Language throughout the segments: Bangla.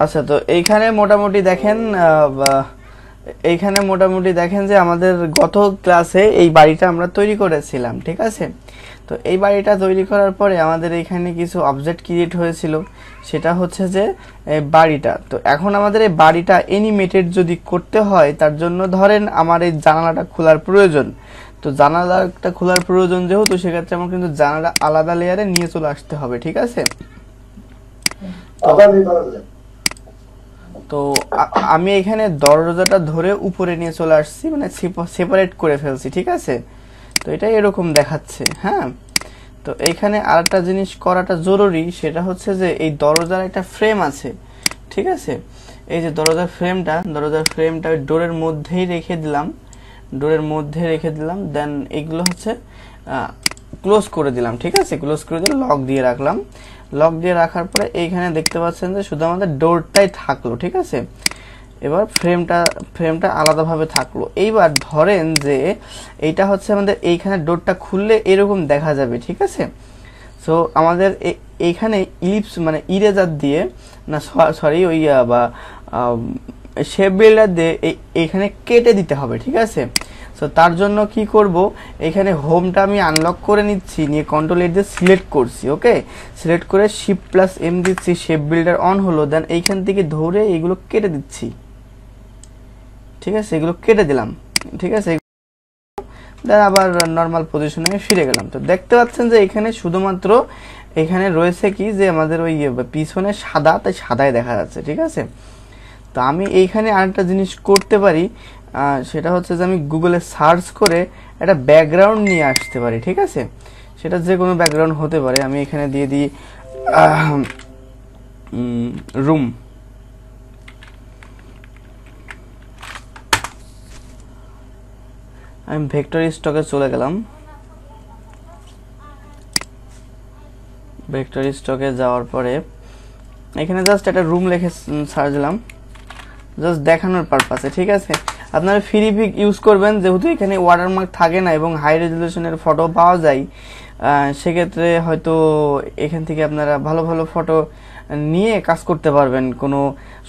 আচ্ছা, তো এইখানে মোটামুটি দেখেন যে আমাদের গত ক্লাসে এই বাড়িটা আমরা তৈরি করেছিলাম, ঠিক আছে। তো এই বাড়িটা তৈরি করার পরে আমাদের এখানে কিছু অবজেক্ট ক্রিয়েট হয়েছিল, সেটা হচ্ছে যে বাড়িটা। তো এখন আমাদের এই বাড়িটা অ্যানিমেটেড যদি করতে হয়, তার জন্য ধরেন আমার এই জানালাটা খোলার প্রয়োজন। তো জানালাটা খোলার প্রয়োজন যেহেতু, সেক্ষেত্রে আমার কিন্তু জানালা আলাদা লেয়ারে নিয়ে চলে আসতে হবে, ঠিক আছে। তো আমি এখানে দরজাটা ধরে উপরে নিয়ে চলে আসছি, মানে সেপারেট করে ফেলছি, ঠিক আছে। তো এটা এরকম দেখাচ্ছে, হ্যাঁ। তো এইখানে আরেকটা জিনিস করাটা জরুরি, সেটা হচ্ছে যে এই দরজার একটা ফ্রেম আছে, ঠিক আছে। এই যে দরজার ফ্রেমটা ডোরের মধ্যেই রেখে দিলাম, দেন এগুলো হচ্ছে ক্লোজ করে দিলাম, ঠিক আছে। ক্লোজ করে দিয়ে লক দিয়ে রাখলাম। লক দিয়ে রাখার পরে এইখানে দেখতে পাচ্ছেন যে শুধু আমাদের ডোরটাই থাকলো, ঠিক আছে। এবার ফ্রেমটা আলাদাভাবে থাকলো। এইবার ধরেন যে এইটা হচ্ছে আমাদের এইখানে ডোরটা খুললে এরকম দেখা যাবে, ঠিক আছে। সো আমাদের এইখানে ইলিপস মানে ইরেজার দিয়ে না, সরি ওই বা শেপ বিল্ডার দিয়ে এইখানে কেটে দিতে হবে, ঠিক আছে। সো তার জন্য কি করব, এখানে হোমটা আমি আনলক করে নিচ্ছি, নিয়ে কন্ট্রোল এর দিয়ে সিলেক্ট করছি, ওকে। সিলেক্ট করে Shift+M দিচ্ছি, শেপ বিল্ডার অন হলো। দেন এইখান থেকে ধরে এগুলো কেটে দিচ্ছি, ঠিক আছে। এগুলো কেটে দিলাম, ঠিক আছে। দেন আবার নর্মাল পজিশনে ফিরে গেলাম। তো দেখতে পাচ্ছেন যে এখানে শুধুমাত্র এখানে রয়েছে কি, যে আমাদের ওই পিছনে সাদা, তাই সাদাই দেখা যাচ্ছে, ঠিক আছে। তো আমি এইখানে আরেকটা জিনিস করতে পারি, সেটা হচ্ছে যে আমি গুগলে সার্চ করে একটা ব্যাকগ্রাউন্ড নিয়ে আসতে পারি, ঠিক আছে। সেটা যে কোনো ব্যাকগ্রাউন্ড হতে পারে। আমি এখানে দিয়ে দিই রুম। আমি ভেক্টর স্টকে চলে গেলাম। ভেক্টর স্টকে যাওয়ার পরে এখানে জাস্ট একটা রুম লিখে সার্চ দিলাম, জাস্ট দেখানোর পারপাসে, ঠিক আছে। আপনারা ফ্রি পিক ইউজ করবেন, যেহেতু এখানে ওয়াটারমার্ক থাকে না এবং হাই রেজলিউশনের ফটো পাওয়া যায়। সেক্ষেত্রে হয়তো এখান থেকে আপনারা ভালো ভালো ফটো নিয়ে কাজ করতে পারবেন, কোনো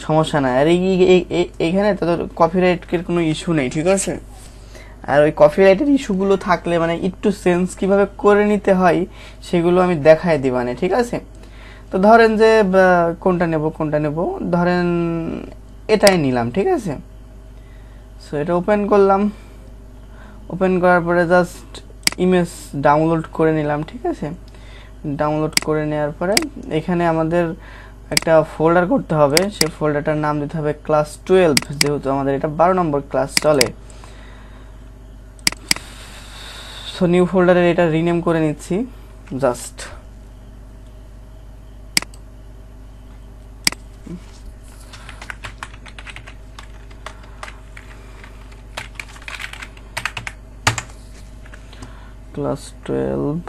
সমস্যা নাই। আর এইখানে তাদের কপিরাইটের কোনো ইস্যু নেই, ঠিক আছে। আর ওই কপিরাইটের ইস্যুগুলো থাকলে মানে একটু সেন্স কিভাবে করে নিতে হয় সেগুলো আমি দেখাই দিবানে, ঠিক আছে। তো ধরেন যে কোনটা নেব, ধরেন এটাই নিলাম, ঠিক আছে। সো এটা ওপেন করলাম। ওপেন করার পরে জাস্ট ইমেজ ডাউনলোড করে নিলাম, ঠিক আছে। ডাউনলোড করে নেওয়ার পরে এখানে আমাদের একটা ফোল্ডার করতে হবে। সেই ফোল্ডারটার নাম দিতে হবে ক্লাস 12, যেহেতু আমাদের এটা 12 নম্বর ক্লাস চলে। সো নিউ ফোল্ডারে এটা রিনেম করে নিচ্ছি জাস্ট। ক্লাস 12।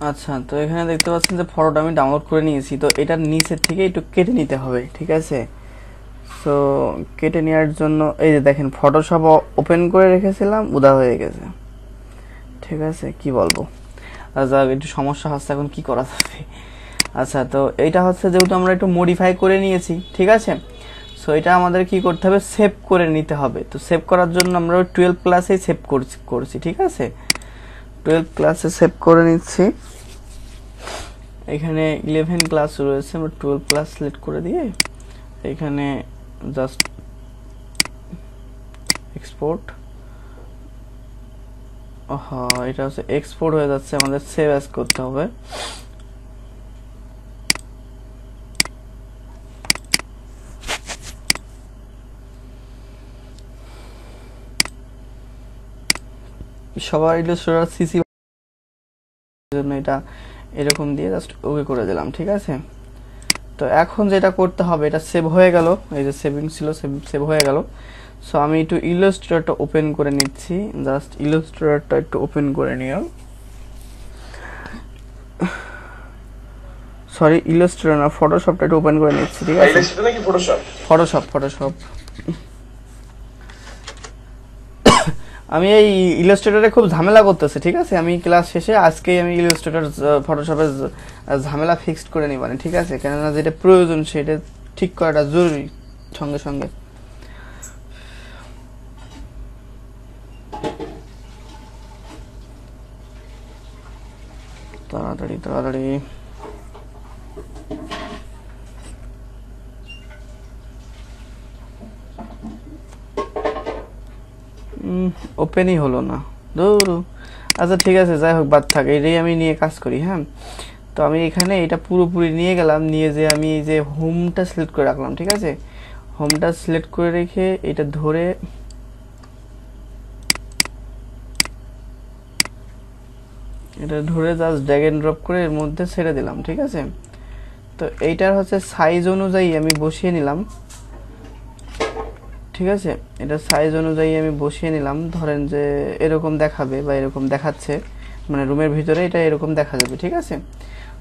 আচ্ছা, তো এখানে দেখতে পাচ্ছেন যে ফটোটা আমি ডাউনলোড করে নিয়েছি। তো এটার নিচের থেকে একটু কেটে নিতে হবে, ঠিক আছে। সো কেটে নেওয়ার জন্য এই যে দেখেন ফটোশপ ওপেন করে রেখেছিলাম, উদা হয়ে গেছে, ঠিক আছে। কি বলবো, আচ্ছা একটু সমস্যা হচ্ছে, এখন কি করা যাবে। আচ্ছা, তো এইটা হচ্ছে যেহেতু আমরা একটু মডিফাই করে নিয়েছি, ঠিক আছে। সো এটা আমাদের কি করতে হবে, সেভ করে নিতে হবে। তো সেভ করার জন্য আমরা 12 ক্লাসেই সেভ করছি, ঠিক আছে। 12 ক্লাসে সেভ করে নিচ্ছি। এখানে 11 ক্লাস রয়েছে, আমরা 12 ক্লাস সিলেক্ট করে দিয়ে এখানে জাস্ট এক্সপোর্ট। এটা হচ্ছে এক্সপোর্ট হয়ে যাচ্ছে, আমাদের সেভ অ্যাজ করতে হবে। সবার ইলাস্ট্রেটর সিসি জন্য এটা এরকম দিয়ে জাস্ট ওকে করে দিলাম, ঠিক আছে। তো এখন যেটা করতে হবে, এটা সেভ হয়ে গেল, এই যে সেভিং ছিল সেভ হয়ে গেল। সো আমি একটু ইলাস্ট্রেটরটা ওপেন করে নিচ্ছি, জাস্ট ইলাস্ট্রেটরটা একটু ওপেন করে নিও। সরি ইলাস্ট্রেটর না, ফটোশপটা একটু ওপেন করে নিচ্ছি, ঠিক আছে? ইলাস্ট্রেটর নাকি ফটোশপ? ফটোশপ। আমি এই ইলাস্ট্রেটরে খুব ঝামেলা করতেছে, ঠিক আছে? আমি ক্লাস শেষে আজকেই আমি ইলাস্ট্রেটর ফটোশপের ঝামেলা ফিক্সড করে নিবানি, ঠিক আছে? কেননা যেটা প্রয়োজন সেটা ঠিক করাটা জরুরি সঙ্গে সঙ্গে। তাড়াতাড়ি ওপেনই হলো না, দূর। আচ্ছা ঠিক আছে, যাই হোক, বাদ থাক, এটাই আমি নিয়ে কাজ করি। হ্যাঁ, তো আমি এখানে এটা পুরোপুরি নিয়ে গেলাম, নিয়ে যে আমি এই যে হোমটা সিলেক্ট করে রাখলাম, ঠিক আছে? হোমটা সিলেক্ট করে রেখে এটা ধরে জাস্ট ড্র্যাগ এন্ড ড্রপ করে এর মধ্যে ছেড়ে দিলাম, ঠিক আছে? তো এইটার হচ্ছে সাইজ অনুযায়ী আমি বসিয়ে নিলাম, ঠিক আছে? এটা সাইজ অনুযায়ী আমি বসিয়ে নিলাম। ধরেন যে এরকম দেখাবে বা এরকম দেখাচ্ছে, মানে রুমের ভিতরে এটা এরকম দেখা যাবে, ঠিক আছে?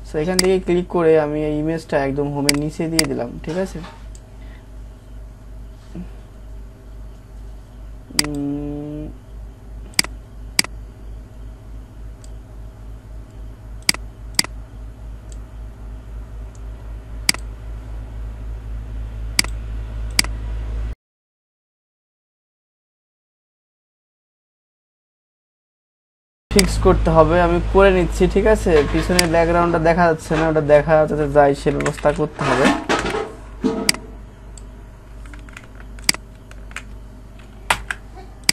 সো এখান থেকে ক্লিক করে আমি এই ইমেজটা একদম হোমের নিচে দিয়ে দিলাম, ঠিক আছে? ফিক্স করতে হবে, আমি করে নিচ্ছি, ঠিক আছে? পিছনের ব্যাকগ্রাউন্ডটা দেখা যাচ্ছে না, ওটা দেখা যাতে যায় সে ব্যবস্থা করতে হবে।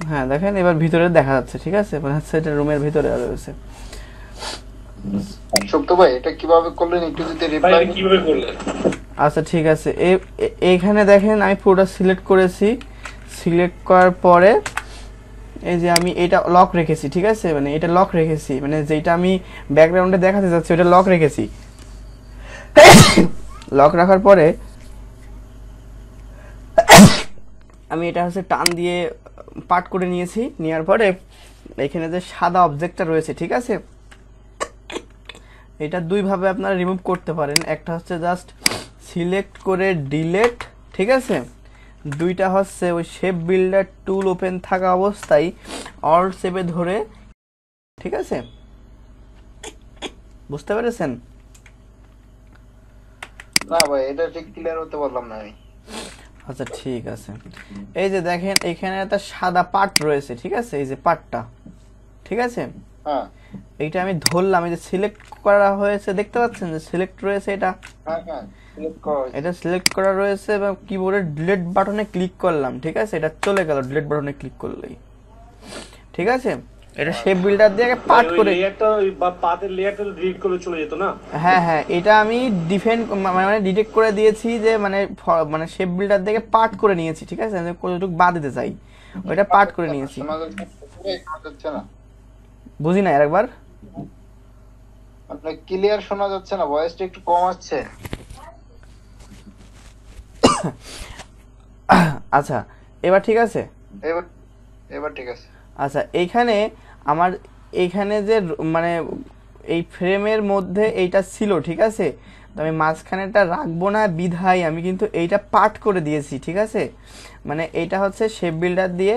হ্যাঁ দেখেন, এবার ভিতরে দেখা যাচ্ছে, ঠিক আছে? মানে হচ্ছে এটা রুমের ভিতরে রয়েছে। শক্ত ভাই, এটা কিভাবে করলেন একটু যদি রিপ্লাই কিভাবে করলেন? আচ্ছা ঠিক আছে, এইখানে দেখেন আমি পুরোটা সিলেক্ট করেছি। সিলেক্ট করার পরে এই যে আমি এটা লক রেখেছি, ঠিক আছে? মানে এটা লক রেখেছি, মানে যেটা আমি ব্যাকগ্রাউন্ডে দেখাতে যাচ্ছি ওটা লক রেখেছি। লক রাখার পরে আমি এটা হচ্ছে টান দিয়ে পার্ট করে নিয়েছি। নেওয়ার পরে এখানে যে সাদা অবজেক্টটা রয়েছে, ঠিক আছে? এটা দুইভাবে আপনারা রিমুভ করতে পারেন। একটা হচ্ছে জাস্ট সিলেক্ট করে ডিলেট, ঠিক আছে? দুইটা হচ্ছে ওই শেপ বিল্ডার টুল ওপেন থাকা অবস্থায় অল্ট চেপে ধরে, ঠিক আছে? বুঝতে পেরেছেন? না ভাই, এটা ঠিক ক্লিয়ার হতে পারলাম না আমি। আচ্ছা ঠিক আছে, এই যে দেখেন এখানে একটা সাদা পার্ট রয়েছে, ঠিক আছে? এই যে পার্টটা, ঠিক আছে? হ্যাঁ, এইটা আমি ধরলাম, এই যে সিলেক্ট করা হয়েছে, দেখতে পাচ্ছেন যে সিলেক্ট রয়েছে, এটা হ্যাঁ সিলেক্ট করা হয়েছে। এটা সিলেক্ট করা রয়েছে এবং কিবোর্ডে ডিলিট বাটনে ক্লিক করলাম, ঠিক আছে? এটা চলে গেল ডিলিট বাটনে ক্লিক করলেই, ঠিক আছে? এটা শেপ বিল্ডার দিয়ে আগে পার্ট করে লেয়ারটা বা পাতের লেয়ারটা ডিলিট করে চলে যেত না? হ্যাঁ, এটা আমি ডিফেন্ড মানে ডিটেক্ট করে দিয়েছি যে মানে শেপ বিল্ডার থেকে পার্ট করে নিয়েছি, ঠিক আছে? কতটুকু বাদ দিতে চাই ওইটা পার্ট করে নিয়েছি। শোনা যাচ্ছে না? বুঝি না, আরেকবার। আপনার ক্লিয়ার শোনা যাচ্ছে না, ভয়েসটা একটু কম আসছে। আচ্ছা এবার ঠিক আছে? এবার ঠিক আছে। আচ্ছা এইখানে আমার এইখানে যে মানে এই ফ্রেমের মধ্যে এইটা ছিল, ঠিক আছে? তো আমি মাঝখানেটা রাখবো না বিধায় আমি কিন্তু এইটা পার্ট করে দিয়েছি, ঠিক আছে? মানে এইটা হচ্ছে শেপ বিল্ডার দিয়ে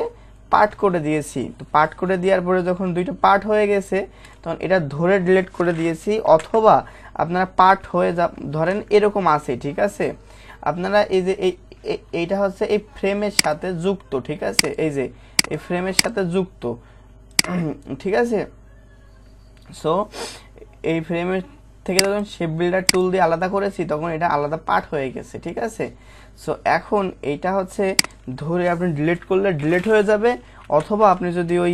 পার্ট করে দিয়েছি। তো পার্ট করে দেওয়ার পরে যখন দুইটা পার্ট হয়ে গেছে তখন এটা ধরে ডিলিট করে দিয়েছি। অথবা আপনারা পার্ট হয়ে ধরেন এরকম আছে, ঠিক আছে? আপনারা এই যে এইটা হচ্ছে এই ফ্রেমের সাথে যুক্ত, ঠিক আছে? এই যে এই ফ্রেমের সাথে যুক্ত, ঠিক আছে? সো এই ফ্রেমের থেকে যখন শেপ বিল্ডার টুল দিয়ে আলাদা করেছি তখন এটা আলাদা পার্ট হয়ে গেছে, ঠিক আছে? সো এখন এইটা হচ্ছে ধরে আপনি ডিলিট করলে ডিলিট হয়ে যাবে। অথবা আপনি যদি ওই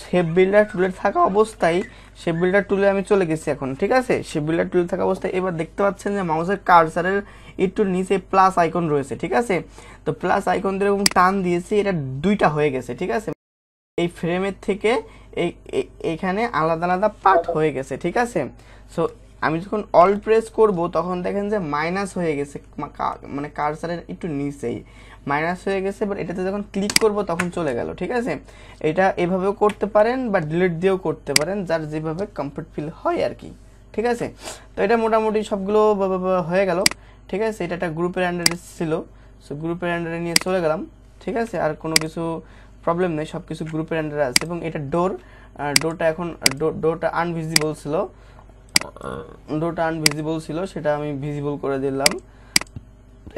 শেপ বিল্ডার টুলে থাকা অবস্থায়, শেপ বিল্ডার টুলে আমি চলে গেছি এখন, ঠিক আছে? শেপ বিল্ডার টুলে থাকা অবস্থায় এবার দেখতে পাচ্ছেন যে মাউসের কার্সারের একটু নিচে প্লাস আইকন রয়েছে, ঠিক আছে? তো প্লাস আইকন দিয়ে এরকম টান দিয়েছি, এটা দুইটা হয়ে গেছে, ঠিক আছে? এই ফ্রেমের থেকে এইখানে আলাদা আলাদা পার্ট হয়ে গেছে, ঠিক আছে? সো আমি যখন অল প্রেস করব তখন দেখেন যে মাইনাস হয়ে গেছে, মানে কার্সারের একটু নিচেই মাইনাস হয়ে গেছে। বাট এটাতে যখন ক্লিক করব তখন চলে গেল, ঠিক আছে? এটা এভাবেও করতে পারেন বা ডিলিট দিয়েও করতে পারেন, যার যেভাবে কমফর্ট ফিল হয় আর কি। ঠিক আছে। তো এটা মোটামুটি সবগুলো হয়ে গেল, ঠিক আছে। এটা একটা গ্রুপের আন্ডারে ছিল, সো গ্রুপের আন্ডারে নিয়ে চলে গেলাম, ঠিক আছে। আর কোনো কিছু প্রবলেম নেই, সব কিছু গ্রুপের আন্ডারে আছে। এবং এটা ডোরটা এখন ডোরটা আনভিজিবল ছিল, সেটা আমি ভিজিবল করে দিলাম,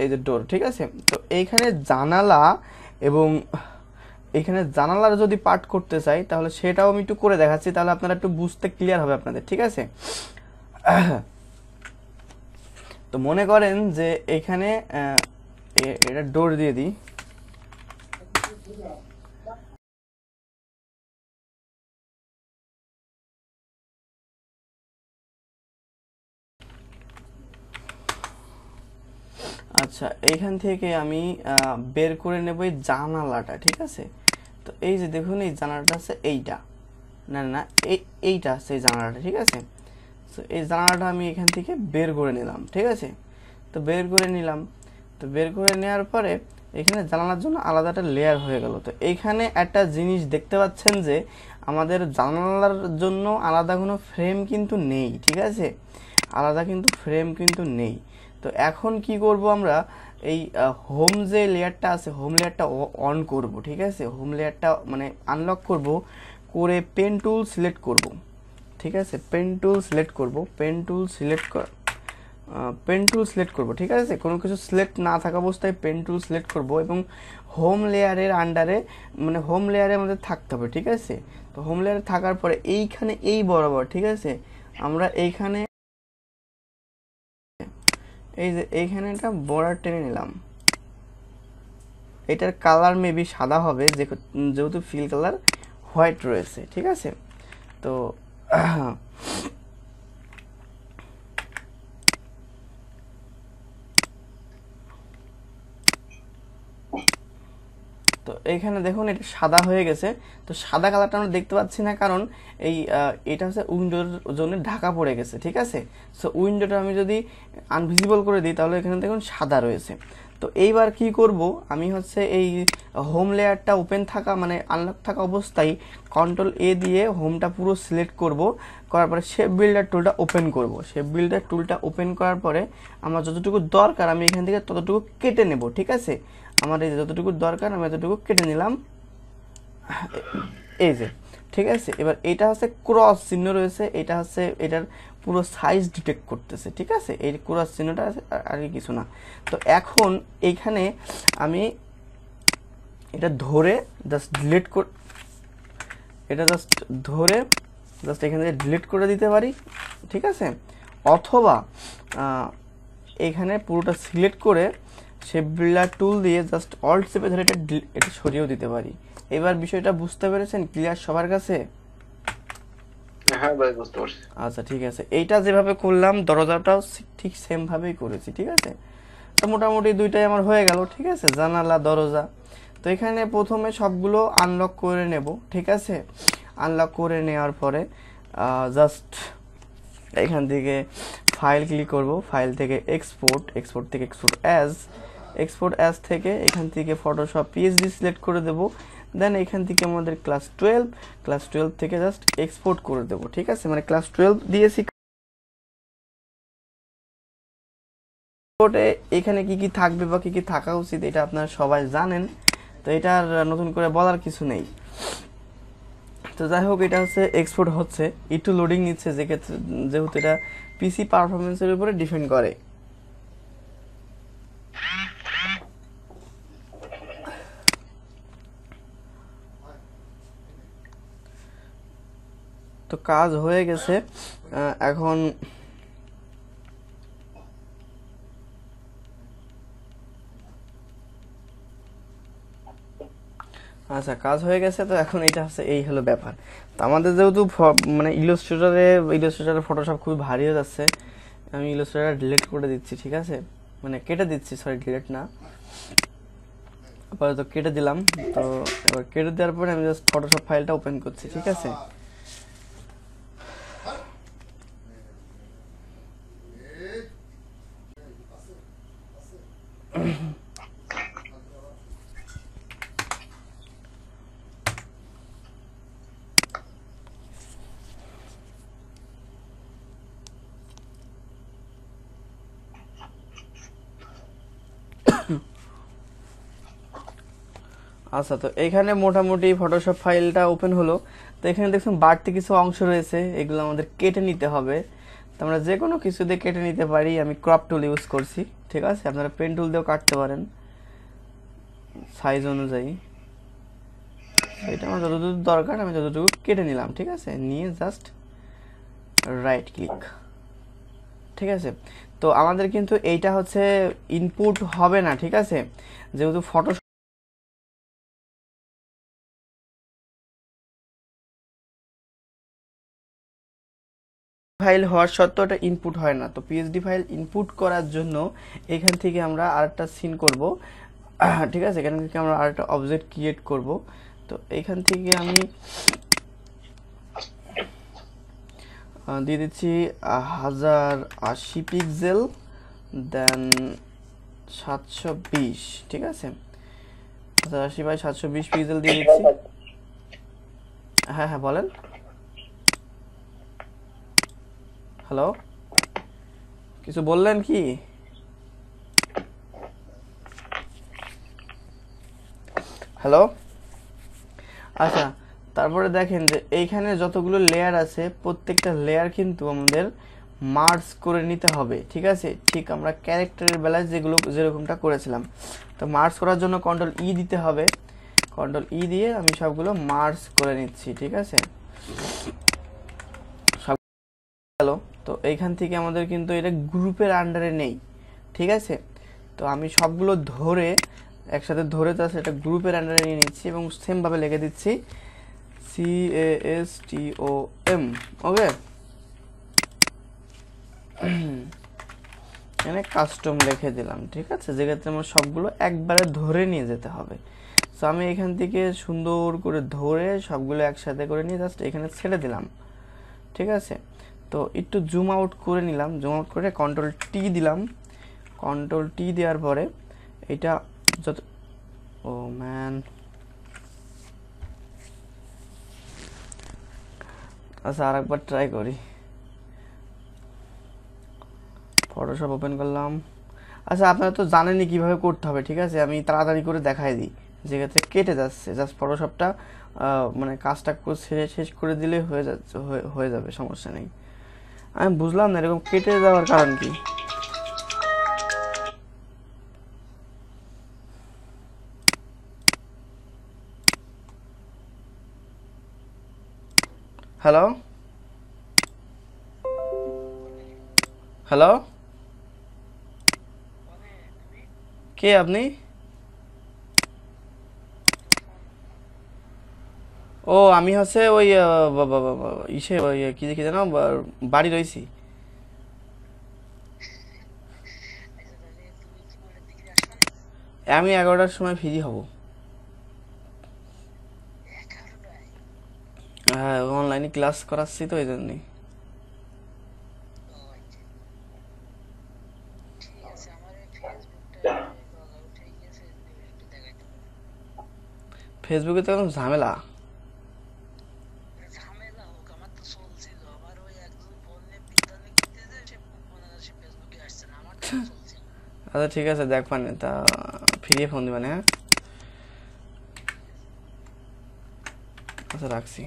এই যে ডোর, ঠিক আছে। তো এইখানে জানালা এবং এখানে জানালার যদি পার্ট করতে চাই তাহলে সেটাও আমি একটু করে দেখাচ্ছি, তাহলে আপনারা একটু বুঝতে ক্লিয়ার হবে আপনাদের, ঠিক আছে। তো মনে করেন যে এখানে এটা ডোর দিয়ে দিই, আচ্ছা এইখান থেকে আমি বের করে নেব এই জানালাটা, ঠিক আছে। তো এই যে দেখুন এই জানালাটা আছে, এইটা না না এইটা আছে এই জানালাটা, ঠিক আছে। তো এই জানালাটা আমি এখান থেকে বের করে নিলাম, ঠিক আছে। তো বের করে নিলাম, তো বের করে নেওয়ার পরে এখানে জানালার জন্য আলাদা একটা লেয়ার হয়ে গেল। তো এইখানে একটা জিনিস দেখতে পাচ্ছেন যে আমাদের জানালার জন্য আলাদা কোনো ফ্রেম কিন্তু নেই, ঠিক আছে, আলাদা কিন্তু ফ্রেম কিন্তু নেই। তো এখন কি করব আমরা, এই হোম যে লেয়ারটা আছে হোম লেয়ারটা অন করব, ঠিক আছে। হোম লেয়ারটা মানে আনলক করব করে পেন টুল সিলেক্ট করব, ঠিক আছে। পেন টুল সিলেক্ট করব, পেন টুল সিলেক্ট করব, ঠিক আছে। কোনো কিছু সিলেক্ট না থাকা অবস্থায় পেন টুল সিলেক্ট করব এবং হোম লেয়ারের আন্ডারে মানে হোম লেয়ারে আমাদের থাকতে হবে, ঠিক আছে। তো হোম লেয়ারে থাকার পরে এইখানে এই বরাবর, ঠিক আছে, আমরা এইখানে এই যে এইখানে একটা বর্ডার টেনে নিলাম। এটার কালার মেবি সাদা হবে যেহেতু ফিল কালার হোয়াইট রয়েছে, ঠিক আছে। তো তো এইখানে দেখুন এটা সাদা হয়ে গেছে। তো সাদা কালারটা আমরা দেখতে পাচ্ছি না, কারণ এই এটা হচ্ছে উইন্ডোর জন্য ঢাকা পড়ে গেছে, ঠিক আছে। সো উইন্ডোটা আমি যদি আনভিজিবল করে দিই তাহলে এখানে দেখুন সাদা রয়েছে। তো এইবার কি করব, আমি হচ্ছে এই হোম লেয়ারটা ওপেন থাকা মানে আনলক থাকা অবস্থায় কন্ট্রোল এ দিয়ে হোমটা পুরো সিলেক্ট করব, করার পরে শেপ বিল্ডার টুলটা ওপেন করব। শেপ বিল্ডার টুলটা ওপেন করার পরে আমার যতটুকু দরকার আমি এখান থেকে ততটুকু কেটে নেব, ঠিক আছে। আমার এই যতটুকু দরকার আমি এতটুকু কেটে নিলাম, এই যে, ঠিক আছে। এবার এটা হচ্ছে ক্রস চিহ্ন রয়েছে, এটা হচ্ছে এটার পুরো সাইজ ডিটেক্ট করতেছে, ঠিক আছে। এই ক্রস চিহ্নটা আর কিছু না। তো এখন এইখানে আমি এটা ধরে জাস্ট ডিলিট করে এখান থেকে ডিলিট করে দিতে পারি, ঠিক আছে। অথবা এখানে পুরোটা সিলেক্ট করে শেপ বিল্ডার টুল দিয়ে জাস্ট অল্ট চেপে ধরে এটা সরিয়েও দিতে পারি। এবার বিষয়টা বুঝতে পেরেছেন ক্লিয়ার সবার কাছে? হ্যাঁ ভাই বুঝতে পারছি। আচ্ছা ঠিক আছে, এইটা যেভাবে করলাম দরজাটাও ঠিক সেম ভাবেই করেছি, ঠিক আছে। তো মোটামুটি দুইটাই আমার হয়ে গেল, ঠিক আছে, জানালা দরজা। তো এখানে প্রথমে সবগুলো আনলক করে নেব, ঠিক আছে। আনলক করে নেওয়ার পরে জাস্ট এখান থেকে ফাইল ক্লিক করব, ফাইল থেকে এক্সপোর্ট থেকে এক্সপোর্ট অ্যাজ থেকে এখান থেকে ফটোশপ পিএসডি সিলেক্ট করে দেব। দেন এখান থেকে আমাদের ক্লাস 12 থেকে জাস্ট এক্সপোর্ট করে দেব, ঠিক আছে। মানে ক্লাস 12 দিয়েছি, এখানে কি কি থাকবে বা কি কি থাকা উচিত এটা আপনারা সবাই জানেন, তো এটা আর নতুন করে বলার কিছু নেই। তো যাই হোক, এটা হচ্ছে এক্সপোর্ট হচ্ছে, একটু লোডিং নিচ্ছে, যেহেতু এটা পিসি পারফরমেন্সের উপরে ডিপেন্ড করে। তো কাজ হয়ে গেছে, এখন আচ্ছা কাজ হয়ে গেছে। তো এখন এটা হচ্ছে এই হলো ব্যাপার। তো আমাদের যেহেতু মানে ইলাস্ট্রেটরে ফটোশপ খুবই ভারী হয়ে যাচ্ছে, আমি ইলাস্ট্রেটর ডিলিট করে দিচ্ছি, ঠিক আছে, মানে কেটে দিচ্ছি, সরি ডিলিট না, আপাতত কেটে দিলাম। তো এবার কেটে দেওয়ার পরে আমি জাস্ট ফটোশপ ফাইলটা ওপেন করছি, ঠিক আছে। আচ্ছা, তো এখানে মোটামুটি ফটোশপ ফাইলটা ওপেন হলো। তো এখানে দেখুন বাড়তি কিছু অংশ রয়েছে, এগুলো আমাদের কেটে নিতে হবে। তো আমরা যে কোনো কিছু দিয়ে কেটে নিতে পারি, আমি ক্রপ টুল ইউজ করছি, ঠিক আছে। আপনারা পেন টুল দিয়েও কাটতে পারেন সাইজ অনুযায়ী। এটা আমার যতটুকু দরকার আমি যতটুকু কেটে নিলাম, ঠিক আছে। নিয়ে জাস্ট রাইট ক্লিক, ঠিক আছে। তো আমাদের কিন্তু এইটা হচ্ছে ইনপুট হবে না, ঠিক আছে, যেহেতু ফটো ফাইল হওয়ার সত্ত্বেও এটা ইনপুট হয় না। তো পিএসডি ফাইল ইনপুট করার জন্য এখান থেকে আমরা আরেকটা সিন করব, ঠিক আছে। এখান থেকে আমরা আরেকটা অবজেক্ট ক্রিয়েট করব। তো এখান থেকে আমি দিয়ে দিচ্ছি 1080 পিক্সেল, দেন 720, ঠিক আছে। 1080 বাই 720 পিক্সেল দিয়ে দিচ্ছি। হ্যাঁ হ্যাঁ বলেন। হ্যালো, কিছু বললেন কি? হ্যালো, আচ্ছা। তারপরে দেখেন যে এইখানে যতগুলো লেয়ার আছে প্রত্যেকটা লেয়ার কিন্তু আমাদের মার্জ করে নিতে হবে, ঠিক আছে। ঠিক আমরা ক্যারেক্টারের বেলায় যেরকমটা করেছিলাম। তো মার্জ করার জন্য কন্ট্রোল ই দিতে হবে। কন্ট্রোল ই দিয়ে আমি সবগুলো মার্জ করে নিচ্ছি, ঠিক আছে। সব গেল। তো এইখান থেকে আমাদের কিন্তু এটা গ্রুপের আন্ডারে নেই, ঠিক আছে। তো আমি সবগুলো ধরে একসাথে ধরে জাস্ট এটা গ্রুপের আন্ডারে নিয়ে নিচ্ছি এবং সেমভাবে লিখে দিচ্ছি CASTOM, ওকে। এখানে কাস্টম লিখে দিলাম, ঠিক আছে। যেক্ষেত্রে আমার সবগুলো একবারে ধরে নিয়ে যেতে হবে। সো আমি এখান থেকে সুন্দর করে ধরে সবগুলো একসাথে করে নিয়ে জাস্ট এখানে ছেড়ে দিলাম, ঠিক আছে। তো একটু জুম আউট করে নিলাম, জুম আউট করে কন্ট্রোল টি দিলাম। কন্ট্রোল টি দেওয়ার পরে এটা যত, ও ম্যান, আচ্ছা আরেকবার ট্রাই করি। ফটোশপ ওপেন করলাম। আচ্ছা, আপনারা তো জানেনই কিভাবে করতে হবে, ঠিক আছে। আমি তাড়াতাড়ি করে দেখাই দিই, যেক্ষেত্রে কেটে যাচ্ছে। জাস্ট ফটোশপটা মানে কাজটা শেষ করে দিলে হয়ে যাবে, সমস্যা নেই। আমি বুঝলাম না এরকম কেটে যাওয়ার কারণ কি। হ্যালো হ্যালো, কে আপনি? ও আমি হচ্ছে ওই ইসে ওই কি দেখি জানো, বাড়ি রয়েছি। আমি 11টার সময় ফ্রি হব। হ্যাঁ, অনলাইনে ক্লাস করাচ্ছি তো এই জন্যই। ফেসবুকে তো এখন ঝামেলা। আচ্ছা ঠিক আছে, দেখবানে তা ফিরিয়ে ফোন দিবানে। হ্যাঁ আচ্ছা, রাখছি।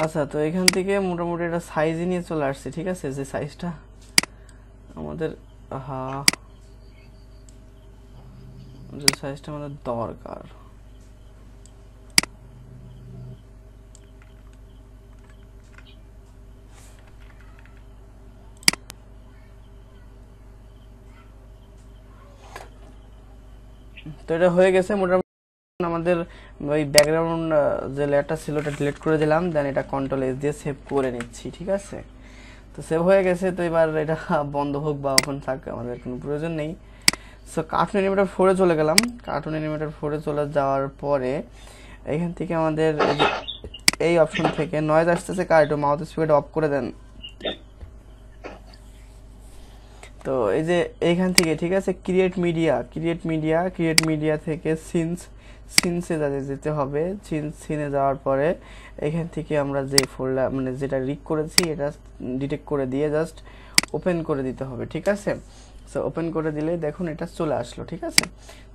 আচ্ছা, তো এখান থেকে মোটামুটি একটা সাইজ নিয়ে চলে আসছে, ঠিক আছে, যে সাইজটা আমাদের যে সাইজটা আমাদের দরকার। তো এটা হয়ে গেছে মোটামুটি। আমাদের ওই ব্যাকগ্রাউন্ড যে লেয়ারটা ছিল ওটা ডিলিট করে দিলাম, দেন এটা কন্ট্রোল এস দিয়ে সেভ করে নিচ্ছি, ঠিক আছে। তো সেভ হয়ে গেছে, তো এবার এটা বন্ধ হোক বা ওপেন থাক আমাদের কোনো প্রয়োজন নেই। সো কার্টুন অ্যানিমেটর 4-এ চলে গেলাম। কার্টুন অ্যানিমেটর 4-এ চলে যাওয়ার পরে এখান থেকে আমাদের এই অপশন থেকে নয়েজ আসতেছে কার, একটু মাউথ স্পিড অফ করে দেন। তো এই যে এইখান থেকে, ঠিক আছে, ক্রিয়েট মিডিয়া থেকে সিনসে যেতে হবে। সিনে যাওয়ার পরে এখান থেকে আমরা যে ফোল্ডার মানে যেটা রিক করেছি এটা ডিটেক্ট করে দিয়ে জাস্ট ওপেন করে দিতে হবে, ঠিক আছে। সো ওপেন করে দিলে দেখুন এটা চলে আসলো, ঠিক আছে।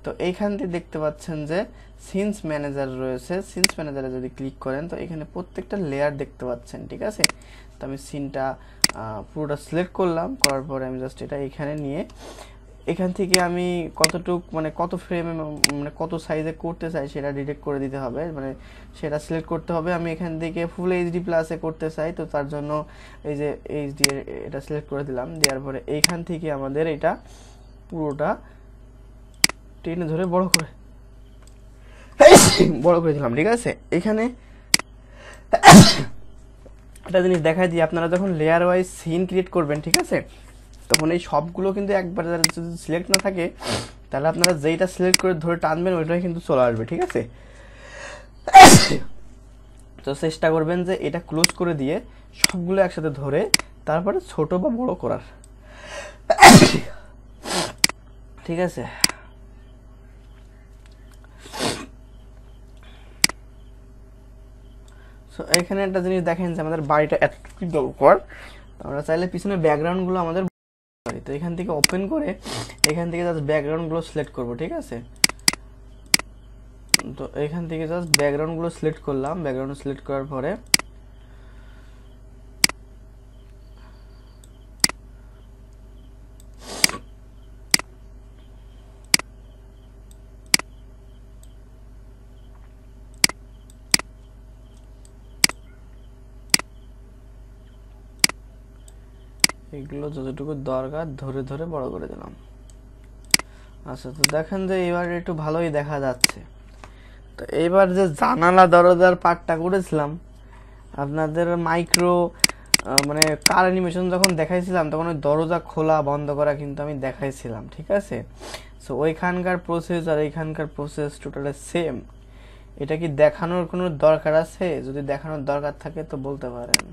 তো এইখান থেকে দেখতে পাচ্ছেন যে সিনস ম্যানেজার রয়েছে। সিনস ম্যানেজারে যদি ক্লিক করেন তো এখানে প্রত্যেকটা লেয়ার দেখতে পাচ্ছেন, ঠিক আছে। তো আমি সিনটা পুরোটা সিলেক্ট করলাম, করার পরে আমি জাস্ট এটা এখানে নিয়ে এখান থেকে আমি কতটুক মানে কত ফ্রেমে মানে কত সাইজে করতে চাই সেটা ডিটেক্ট করে দিতে হবে, মানে সেটা সিলেক্ট করতে হবে। আমি এখান থেকে ফুল এইচডি প্লাসে করতে চাই, তো তার জন্য এই যে এইচডি এটা সিলেক্ট করে দিলাম। দেওয়ার পরে এইখান থেকে আমাদের এটা পুরোটা টেনে ধরে বড় করে দিলাম, ঠিক আছে। এখানে একটা জিনিস দেখাই দিই, আপনারা যখন লেয়ার ওয়াইজ সিন ক্রিয়েট করবেন, ঠিক আছে, তখন এই সবগুলো কিন্তু একবার যদি সিলেক্ট না থাকে তাহলে আপনারা যেইটা সিলেক্ট করে ধরে টানবেন ওইটাই কিন্তু চলে আসবে, ঠিক আছে। তো চেষ্টা করবেন যে এটা ক্লোজ করে দিয়ে সবগুলো একসাথে ধরে তারপরে ছোট বা বড় করার, ঠিক আছে। সো এখানে একটা জিনিস দেখেন যে আমাদের বাড়িটা এতটুকু দরকার, আমরা চাইলে পিছনে ব্যাকগ্রাউন্ডগুলো আমাদের, তো এখান থেকে ওপেন করে এখান থেকে জাস্ট ব্যাকগ্রাউন্ডগুলো সিলেক্ট করব, ঠিক আছে। তো এখান থেকে জাস্ট ব্যাকগ্রাউন্ডগুলো সিলেক্ট করলাম। ব্যাকগ্রাউন্ড সিলেক্ট করার পরে এগুলো যতটুকু দরকার ধরে ধরে বড় করে দিলাম। আচ্ছা, তো দেখেন যে এবার একটু ভালোই দেখা যাচ্ছে। তো এইবার যে জানালা দরজার পার্টটা করেছিলাম আপনাদের মাইক্রো মানে কার অ্যানিমেশন যখন দেখাইছিলাম তখন ওই দরজা খোলা বন্ধ করা কিন্তু আমি দেখাইছিলাম, ঠিক আছে। সো ওইখানকার প্রসেস আর এইখানকার প্রসেস টোটালি সেম। এটা কি দেখানোর কোনো দরকার আছে? যদি দেখানোর দরকার থাকে তো বলতে পারেন।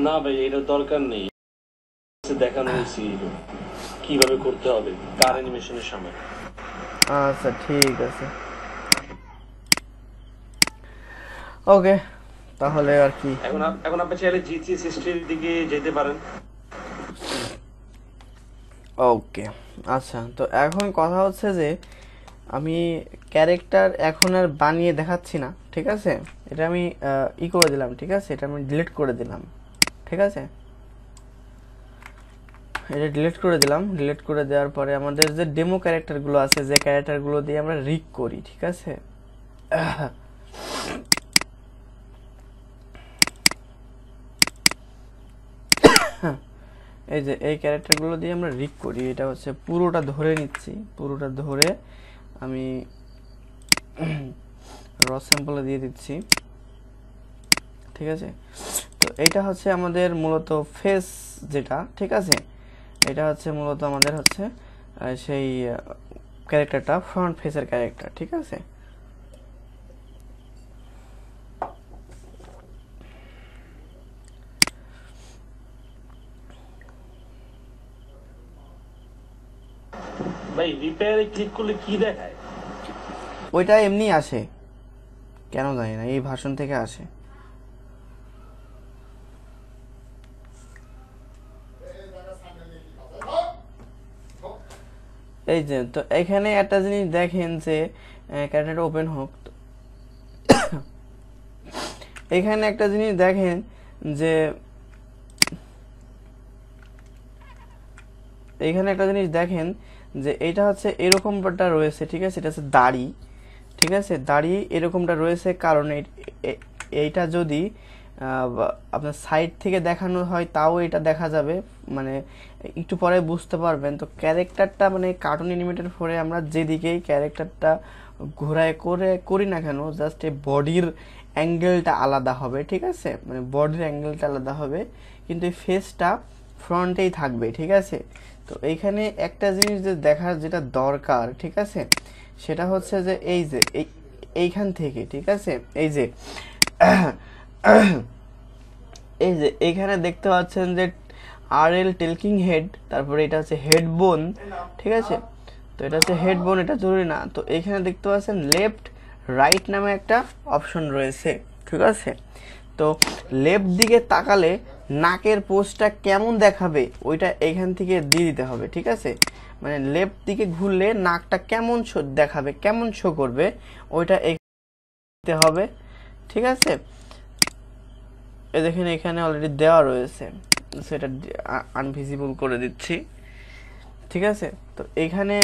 না ভাই, এটা দরকার নেই, দেখানো হয়েছে কিভাবে করতে হবে কার অ্যানিমেশনের সময়। আচ্ছা, ঠিক আছে, ওকে। তাহলে আর কি, এখন আপনি চাইলে জিসিএস হিস্ট্রির দিকে যেতে পারেন। ওকে। আচ্ছা, তো এখন কথা হচ্ছে যে আমি ক্যারেক্টার এখন আর বানিয়ে দেখাচ্ছি না, ঠিক আছে। এটা আমি করে দিলাম, ঠিক আছে। এটা আমি ডিলিট করে দিলাম, ঠিক আছে। এটা ডিলিট করে দিলাম। ডিলিট করে দেওয়ার পরে আমাদের যে ডেমো ক্যারেক্টারগুলো আছে, যে ক্যারেক্টারগুলো দিয়ে আমরা রিক করি, ঠিক আছে। এই যে এই ক্যারেক্টারগুলো দিয়ে আমরা রিক করি, এটা হচ্ছে পুরোটা ধরে নিচ্ছি। পুরোটা ধরে আমি র স্যাম্পলে দিয়ে দিচ্ছি, ঠিক আছে। তো এইটা হচ্ছে আমাদের মূলত ফেস যেটা, ঠিক আছে। এটা হচ্ছে মূলত আমাদের হচ্ছে সেই ক্যারেক্টারটা, ফ্রন্ট ফেসের ক্যারেক্টার, ঠিক আছে। ভাই রিপেয়ারে ক্লিক করলে কি দেখায়? ওইটা এমনি আসে, কেন জানি না, এই ভার্সন থেকে আসে। এই যে, তো এখানে একটা জিনিস দেখেন যে ক্যারেক্টারটা ওপেন হোক, এখানে একটা জিনিস দেখেন যে এটা হচ্ছে এরকমটা রয়েছে, ঠিক আছে, এটা হচ্ছে দাড়ি, ঠিক আছে, দাড়ি এরকমটা রয়েছে, কারণ এইটা যদি আপনার সাইড থেকে দেখানো হয় তাও এটা দেখা যাবে, মানে একটু পরে বুঝতে পারবেন। তো ক্যারেক্টারটা মানে কার্টুন অ্যানিমেটেড ফোরে আমরা যেদিকেই ক্যারেক্টারটা ঘোরায় করি না কেন, জাস্ট এই বডির অ্যাঙ্গেলটা আলাদা হবে, ঠিক আছে, মানে বডির অ্যাঙ্গেলটা আলাদা হবে, কিন্তু এই ফেসটা ফ্রন্টেই থাকবে, ঠিক আছে। তো এইখানে একটা জিনিস যে দেখার যেটা দরকার, ঠিক আছে, সেটা হচ্ছে যে এই যে এইখান থেকে, ঠিক আছে, এই যে এইখানে দেখতে পাচ্ছেন যে RL টেলকিং হেড, তারপরে এটা হচ্ছে হেড বোন, ঠিক আছে। তো এটা হচ্ছে হেড বোন, এটা জরুরি না। তো এখানে দেখতে পাচ্ছেন লেফট রাইট নামে একটা অপশন রয়েছে, ঠিক আছে। তো লেফট দিকে তাকালে নাকের পোস্টটা কেমন দেখাবে ওইটা এখান থেকে দিয়ে দিতে হবে, ঠিক আছে। মানে লেফট দিকে ঘুরলে নাকটা কেমন দেখাবে, কেমন শো করবে ওইটা দিতে হবে, ঠিক আছে। এই দেখেন এখানে অলরেডি দেওয়া রয়েছে, সেটা আনভিজিবল করে দিচ্ছি, ঠিক আছে। তো এখানে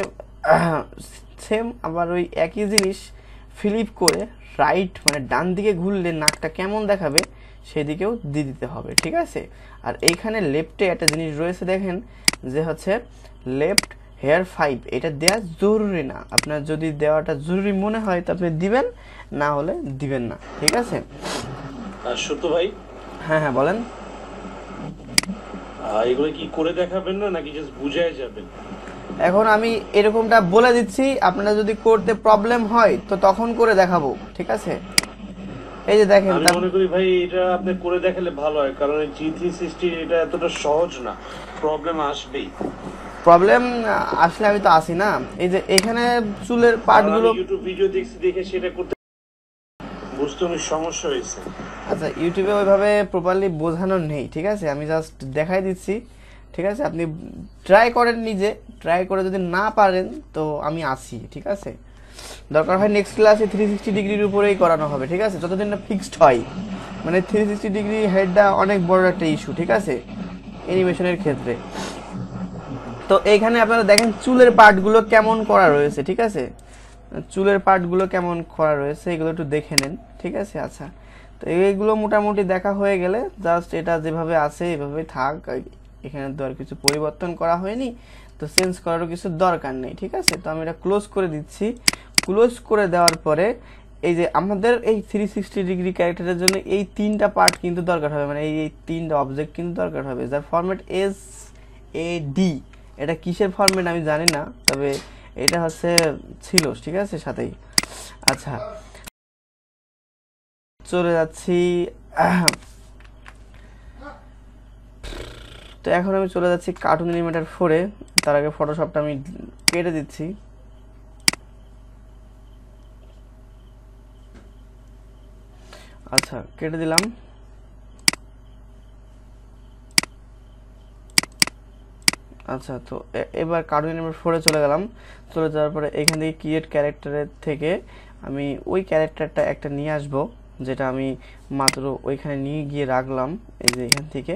সেম আবার ওই একই জিনিস ফ্লিপ করে রাইট মানে ডান দিকে ঘুরলে নাকটা কেমন দেখাবে সেদিকেও দিয়ে দিতে হবে, ঠিক আছে। আর এইখানে লেফটে একটা জিনিস রয়েছে দেখেন, যে হচ্ছে লেফট হেয়ার 5, এটা দেওয়া জরুরি না, আপনার যদি দেওয়াটা জরুরি মনে হয় তো আপনি দিবেন, না হলে দিবেন না, ঠিক আছে। সত্য ভাই, হ্যাঁ হ্যাঁ বলেন। এগুলো কি করে দেখাবেন না নাকি জাস্ট বুঝাই যাবেন? এখন আমি এরকমটা বলে দিচ্ছি, আপনারা যদি করতে প্রবলেম হয় তো তখন করে দেখাবো, ঠিক আছে। এই যে দেখেন, আমি মনে করি ভাই এটা আপনি করে দেখালে ভালো হয়, কারণ G360 এটা এতটা সহজ না, প্রবলেম আসবেই। প্রবলেম আসলে আমি তো আসি না। এই যে এখানে চুলের পার্টগুলো ইউটিউব ভিডিও দেখছি, দেখে সেটা করতে বুঝতে অনেক সমস্যা হয়েছে। আচ্ছা, ইউটিউবে ওইভাবে প্রপারলি বোঝানো নেই, ঠিক আছে, আমি জাস্ট দেখাই দিচ্ছি, ঠিক আছে। আপনি ট্রাই করেন, নিজে ট্রাই করে যদি না পারেন তো আমি আসি, ঠিক আছে। দরকার হয় নেক্সট ক্লাসে 360 ডিগ্রির উপরেই করানো হবে, ঠিক আছে, যতদিন না ফিক্সড হয়। মানে 360 ডিগ্রি হেডটা অনেক বড় একটা ইস্যু, ঠিক আছে, অ্যানিমেশনের ক্ষেত্রে। তো এইখানে আপনারা দেখেন চুলের পার্টগুলো কেমন করা রয়েছে, ঠিক আছে, চুলের পার্টগুলো কেমন করা রয়েছে এগুলো একটু দেখে নেন, ঠিক আছে। আচ্ছা, তো এইগুলো মোটামুটি দেখা হয়ে গেলে জাস্ট এটা যেভাবে আছে এভাবেই থাক, এখানে তো আর কিছু পরিবর্তন করা হয়নি, তো চেঞ্জ করারও কিছু দরকার নেই, ঠিক আছে। তো আমি এটা ক্লোজ করে দিচ্ছি। ক্লোজ করে দেওয়ার পরে এই যে আমাদের এই 360 ডিগ্রি ক্যারেক্টারের জন্য এই তিনটা পার্ট কিন্তু দরকার হবে, মানে এই তিনটা অবজেক্ট কিন্তু দরকার হবে, যার ফরম্যাট SAD। এটা কিসের ফরম্যাট আমি জানি না, তবে এটা হচ্ছে ছিল, ঠিক আছে, সাথেই। আচ্ছা, চলে যাচ্ছি। তো এখন আমি চলে যাচ্ছি কার্টুন অ্যানিমেটর 4-এ। তার আগে ফটোশপটা আমি কেটে দিচ্ছি। আচ্ছা, কেটে দিলাম। আচ্ছা, তো এবার কার্টুন অ্যানিমেটর 4-এ চলে গেলাম। চলে যাওয়ার পরে এখান থেকে ক্রিয়েট ক্যারেক্টারের থেকে আমি ওই ক্যারেক্টারটা একটা নিয়ে আসব, যেটা আমি মাত্র ওইখানে নিয়ে গিয়ে রাখলাম। এই যে এখান থেকে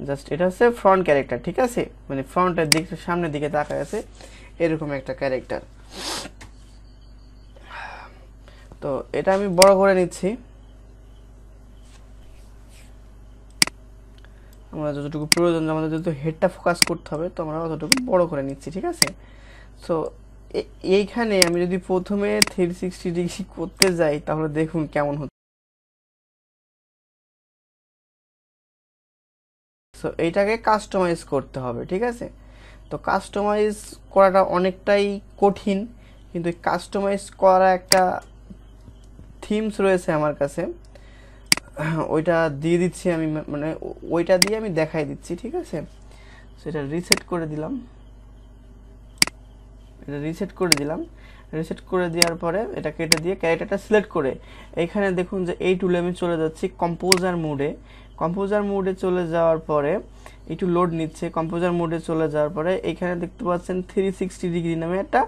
জাস্ট এটা হচ্ছে ফ্রন্ট ক্যারেক্টার, ঠিক আছে, মানে ফ্রন্টের দিক সামনের দিকে তাকায় আছে এরকম একটা ক্যারেক্টার। তো এটা আমি বড় করে নিচ্ছি, আমরা যতটুকু প্রয়োজন, আমাদের যেহেতু হেডটা ফোকাস করতে হবে তো আমরা অতটুকু বড় করে নিচ্ছি, ঠিক আছে। সো এইখানে আমি যদি প্রথমে 360 ডিগ্রি করতে যাই তাহলে দেখুন কেমন হচ্ছে। সো এইটাকে কাস্টমাইজ করতে হবে, ঠিক আছে। তো কাস্টমাইজ করাটা অনেকটাই কঠিন, কিন্তু কাস্টমাইজ করা একটা থিমস রয়েছে আমার কাছে, ওইটা দিয়ে দিচ্ছি আমি, মানে ওইটা দিয়ে আমি দেখাই দিচ্ছি, ঠিক আছে। সেটা রিসেট করে দিলাম, এটা রিসেট করে দিলাম। রিসেট করে দেওয়ার পরে এটা কেটে দিয়ে ক্যারেক্টারটা সিলেক্ট করে এইখানে দেখুন যে এই টুলে আমি চলে যাচ্ছি কম্পোজার মোডে। কম্পোজার মোডে চলে যাওয়ার পরে একটু লোড নিচ্ছে। কম্পোজার মোডে চলে যাওয়ার পরে এখানে দেখতে পাচ্ছেন 360 ডিগ্রি নামে একটা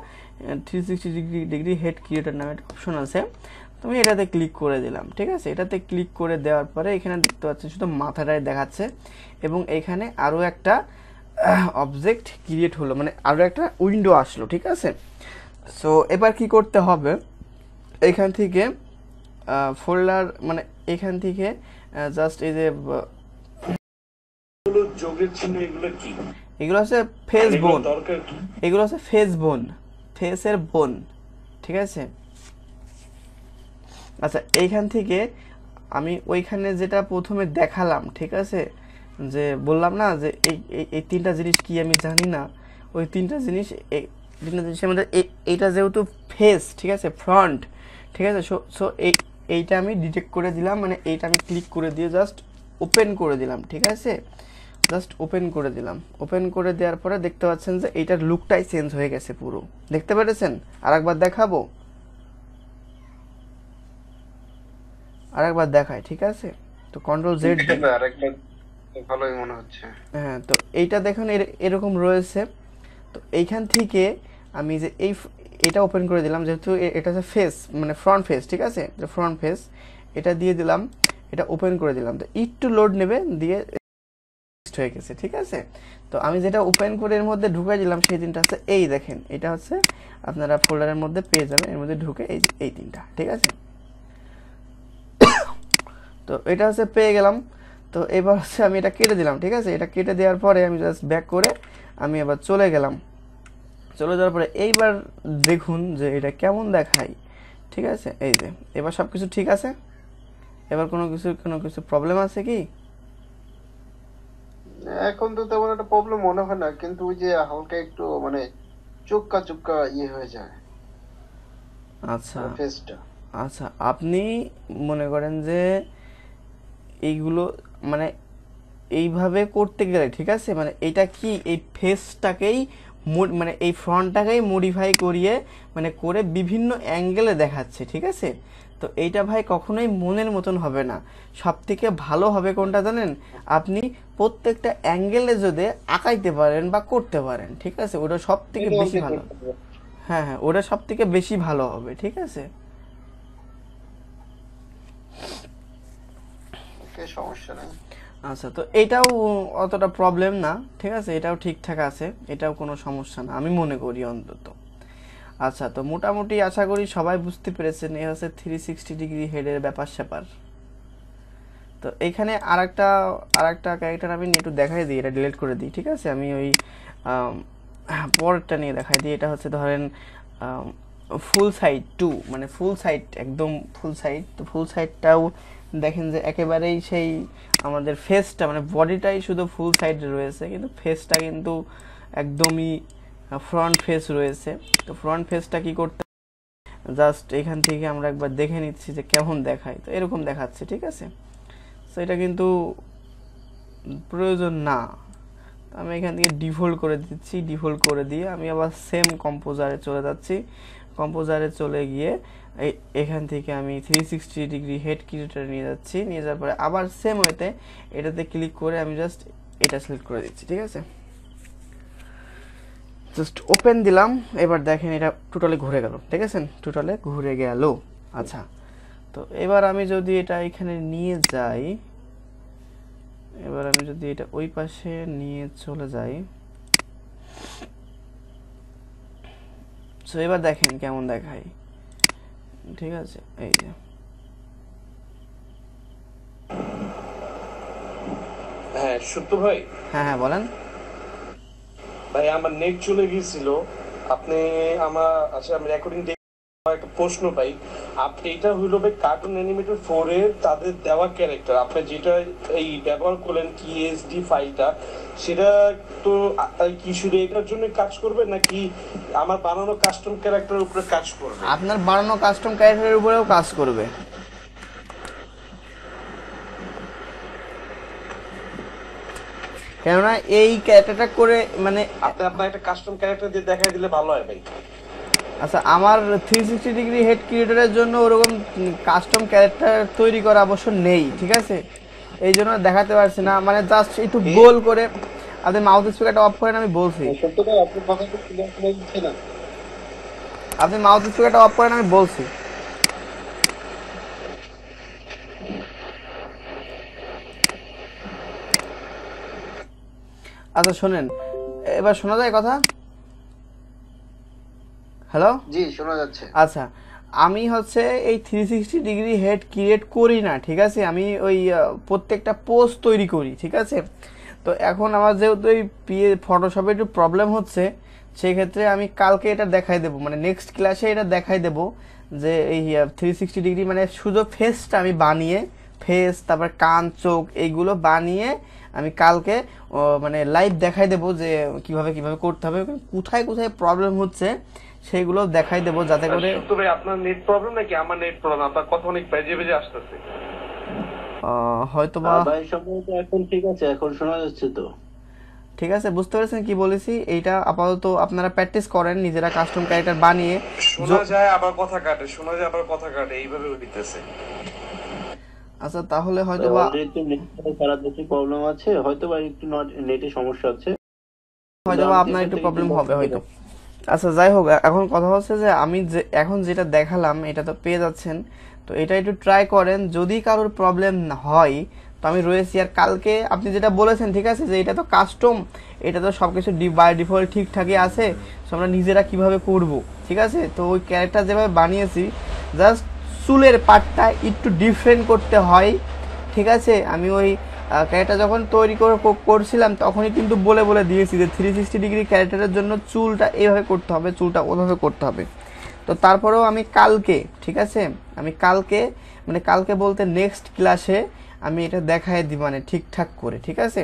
360 ডিগ্রি হেড ক্রিয়েটর নামে একটা অপশন আছে। তো আমি এটাতে ক্লিক করে দিলাম, ঠিক আছে। এটাতে ক্লিক করে দেওয়ার পরে এখানে দেখতে পাচ্ছেন শুধু মাথাটাই দেখাচ্ছে এবং এখানে আরও একটা অবজেক্ট ক্রিয়েট হলো, মানে আরও একটা উইন্ডো আসলো, ঠিক আছে। সো এবার কি করতে হবে, এখান থেকে ফোল্ডার মানে এখান থেকে জাস্ট এই যে যোগের চিহ্ন এগুলো কি? এগুলো হচ্ছে ফেস বোন, দরকার কি? এগুলো হচ্ছে ফেস বোন, ফেসের বোন, ঠিক আছে। আচ্ছা এইখান থেকে আমি ওইখানে যেটা প্রথমে দেখালাম, ঠিক আছে, যে বললাম না যে এই তিনটা জিনিস কি আমি জানি না, ওই তিনটা জিনিসের মধ্যে এইটা যেহেতু ফেস, ঠিক আছে, ফ্রন্ট, ঠিক আছে। সো এইটা আমি ডিটেক্ট করে দিলাম, মানে এইটা আমি ক্লিক করে দিয়ে জাস্ট ওপেন করে দিলাম, ঠিক আছে। জাস্ট ওপেন করে দিলাম, ওপেন করে দেওয়ার পরে দেখতে পাচ্ছেন যে এইটার লুকটাই চেঞ্জ হয়ে গেছে পুরো, দেখতে পেরেছেন। আরেকবার দেখাবো, আরেকবার দেখায়, ঠিক আছে। তো কন্ট্রোল জেড, আরেকবার ভালোই মনে হচ্ছে। হ্যাঁ, তো এইটা দেখুন এরকম রয়েছে। তো এইখান থেকে আমি যে এটা ওপেন করে দিলাম, যেহেতু এটা হচ্ছে ফেস মানে ফ্রন্ট ফেস, ঠিক আছে, যে ফ্রন্ট ফেস এটা দিয়ে দিলাম, এটা ওপেন করে দিলাম। তো একটু লোড নেবে, দিয়ে হয়ে গেছে, ঠিক আছে। তো আমি যেটা ওপেন করে এর মধ্যে ঢুকাই দিলাম সেই তিনটা হচ্ছে এই দেখেন, এটা হচ্ছে আপনারা ফোল্ডারের মধ্যে পেয়ে যাবেন, এর মধ্যে ঢুকে এই তিনটা, ঠিক আছে। তো এটা হচ্ছে পেয়ে গেলাম। তো এবার হচ্ছে আমি এটা কেটে দিলাম, ঠিক আছে। এটা কেটে দেওয়ার পরে আমি জাস্ট ব্যাক করে আমি আবার চলে গেলাম। চলে যাওয়ার পরে এইবার দেখুন যে এটা কেমন দেখায়, ঠিক আছে। এই যে এবার সব কিছু ঠিক আছে। এবার কোনো কিছু প্রবলেম আছে কি? এখন তো তেমন একটা প্রবলেম মনে হয় না, কিন্তু ওই যে হালকা একটু মানে চুক্কা চুক্কা ইয়ে হয়ে যায় আচ্ছা ফেসটা। আচ্ছা, আপনি মনে করেন যে এইগুলো মানে এইভাবে করতে গেলে, ঠিক আছে, মানে এটা কি এই ফেসটাকেই মানে এই ফ্রন্টটাকেই মডিফাই করিয়ে মানে করে বিভিন্ন অ্যাঙ্গেলে দেখাচ্ছে, ঠিক আছে। তো এইটা ভাই কখনোই মনের মতন হবে না। সব থেকে ভালো হবে কোনটা জানেন, আপনি প্রত্যেকটা অ্যাঙ্গেলে যদি আঁকাইতে পারেন বা করতে পারেন, ঠিক আছে, ওটা সব থেকে বেশি ভালো। হ্যাঁ হ্যাঁ, ওটা সব থেকে বেশি ভালো হবে, ঠিক আছে। সমস্যা নাই। আচ্ছা, তো এটাও অতটা প্রবলেম না, ঠিক আছে, এটাও ঠিকঠাক আছে, এটাও কোনো সমস্যা না আমি মনে করি অন্তত। আচ্ছা, তো মোটামুটি আশা করি সবাই বুঝতে পেরেছেন এই হচ্ছে 360 ডিগ্রি হেডের ব্যাপার স্যাপার। তো এইখানে আরেকটা ক্যারেক্টার আমি একটু দেখাই দিই, এটা ডিলিট করে দিই, ঠিক আছে। আমি ওই পরেরটা নিয়ে দেখাই দিই। এটা হচ্ছে ধরেন ফুল সাইড 2, মানে ফুল সাইড, একদম ফুল সাইড। তো ফুল সাইডটাও দেখেন যে একেবারেই সেই আমাদের ফেসটা মানে বডিটাই শুধু ফুল সাইডে রয়েছে, কিন্তু ফেসটা কিন্তু একদমই ফ্রন্ট ফেস রয়েছে। তো ফ্রন্ট ফেসটা কি করতে, জাস্ট এখান থেকে আমরা একবার দেখে নিচ্ছি যে কেমন দেখায়। তো এরকম দেখাচ্ছে, ঠিক আছে। তো এটা কিন্তু প্রয়োজন না, আমি এখান থেকে ডিফল্ট করে দিচ্ছি। ডিফল্ট করে দিয়ে আমি আবার সেম কম্পোজারে চলে যাচ্ছি। কম্পোজারে চলে গিয়ে এখান থেকে আমি 360 ডিগ্রি হেড ক্রিয়েটর নিয়ে যাচ্ছি। নিয়ে যাওয়ার পরে আবার সেম ওয়েতে এটাতে ক্লিক করে আমি জাস্ট এটা সিলেক্ট করে দিচ্ছি, ঠিক আছে। জাস্ট ওপেন দিলাম। এবার দেখেন এটা টোটালি ঘুরে গেল, ঠিক আছে, টোটালি ঘুরে গেল। আচ্ছা, তো এবার আমি যদি এটা এখানে নিয়ে যাই, এবার আমি যদি এটা ওই পাশে নিয়ে চলে যাই, তো এবার দেখেন কেমন দেখায়, ঠিক আছে। এই যে হ্যাঁ সত্য ভাই, হ্যাঁ হ্যাঁ বলেন ভাই আমার নেট চলে গিয়েছিল। আপনি আমার আচ্ছা আমি রেকর্ডিং একটা প্রশ্ন পাই। আপনি এটা হইল ভাই কার্টুন অ্যানিমেটেড 4 এর তাদের দেওয়া ক্যারেক্টার, আপনি যেটা এই ব্যবহার করলেন কি এসডি ফাইলটা, সেটা তো কি শুধু এটার জন্য কাজ করবে নাকি আমার বানানো কাস্টম ক্যারেক্টারের উপরে কাজ করবে? আপনার বানানো কাস্টম ক্যারেক্টারের উপরেও কাজ করবে। কেননা এই ক্যারেক্টারটা করে মানে আপনি আপনার একটা কাস্টম ক্যারেক্টার দিয়ে দেখাই দিলে ভালো হয় ভাই। আচ্ছা, আমার 360 ডিগ্রি হেড ক্রিয়েটরের জন্য ওরকম কাস্টম ক্যারেক্টার তৈরি করা অবশ্য নেই, ঠিক আছে, এই জন্য দেখাতে পারছি না। মানে জাস্ট একটু গোল করে আপনি মাউথ স্পিকারটা অফ করেন, আমি বলছি আপনি মাউথ স্পিকারটা অফ করেন, আমি বলছি। আচ্ছা শোনেন, এবার শোনা যায় কথা? হ্যালো, জি শোনা যাচ্ছে। আচ্ছা আমি হচ্ছে এই 360 ডিগ্রি হেড ক্রিয়েট করি না, ঠিক আছে, আমি ওই প্রত্যেকটা পোস্ট তৈরি করি, ঠিক আছে। তো এখন আমার যেহেতু এই ফটোশপে একটু প্রবলেম হচ্ছে, সেই ক্ষেত্রে আমি কালকে এটা দেখাই দেবো, মানে নেক্সট ক্লাসে এটা দেখাই দেবো যে এই 360 ডিগ্রি মানে শুধু ফেসটা আমি বানিয়ে, ফেস তারপর কান চোখ এইগুলো বানিয়ে আমি কালকে মানে লাইভ দেখাই দেবো যে কিভাবে কিভাবে করতে হবে, কোথায় কোথায় প্রবলেম হচ্ছে সেইগুলো দেখাই দেবো, যাতে করে। তবে আপনার নেট প্রবলেম নাকি আমার নেট প্রবলেম? আপনার কথা অনেক বেজে বেজে আসতেছে। হয়তো বা ভাই সম্ভবত এখন ঠিক আছে, এখন শোনা যাচ্ছে তো। ঠিক আছে, বুঝতে পেরেছেন কি বলেছি। এইটা আপাতত আপনারা প্র্যাকটিস করেন নিজেরা কাস্টম ক্যারেক্টার বানিয়ে। শোনা যায় আবার কথা কাটে, শোনা যায় আবার কথা কাটে, এইভাবে হইতেছে। আচ্ছা তাহলে হয়তো বা অলরেডি তো নেট খারাপ বেশি প্রবলেম আছে, হয়তো বা একটু নেটে সমস্যা আছে, আপনার একটু প্রবলেম হবে হয়তো। আচ্ছা যাই হোক, এখন কথা হচ্ছে যে আমি যে এখন যেটা দেখালাম এটা তো পেয়ে যাচ্ছেন, তো এটা একটু ট্রাই করেন, যদি কারোর প্রবলেম হয় তো আমি রয়েছি। আর কালকে আপনি যেটা বলেছেন ঠিক আছে, যে এটা তো কাস্টম, এটা তো সবকিছু বাই ডিফল্ট ঠিকঠাকই আছে, তো আমরা নিজেরা কিভাবে করব, ঠিক আছে। তো ওই ক্যারেক্টার যেভাবে বানিয়েছি, জাস্ট চুলের পাটটা একটু ডিফারেন্ট করতে হয়, ঠিক আছে। আমি ওই ক্যারেক্টার যখন তৈরি করছিলাম তখনই কিন্তু বলে বলে দিয়েছি যে 360 ডিগ্রি ক্যারেক্টারের জন্য চুলটা এইভাবে করতে হবে, চুলটা ওইভাবে করতে হবে। তো তারপরেও আমি কালকে, ঠিক আছে, আমি কালকে মানে কালকে বলতে নেক্সট ক্লাসে আমি এটা দেখায় দিব, মানে ঠিকঠাক করে, ঠিক আছে,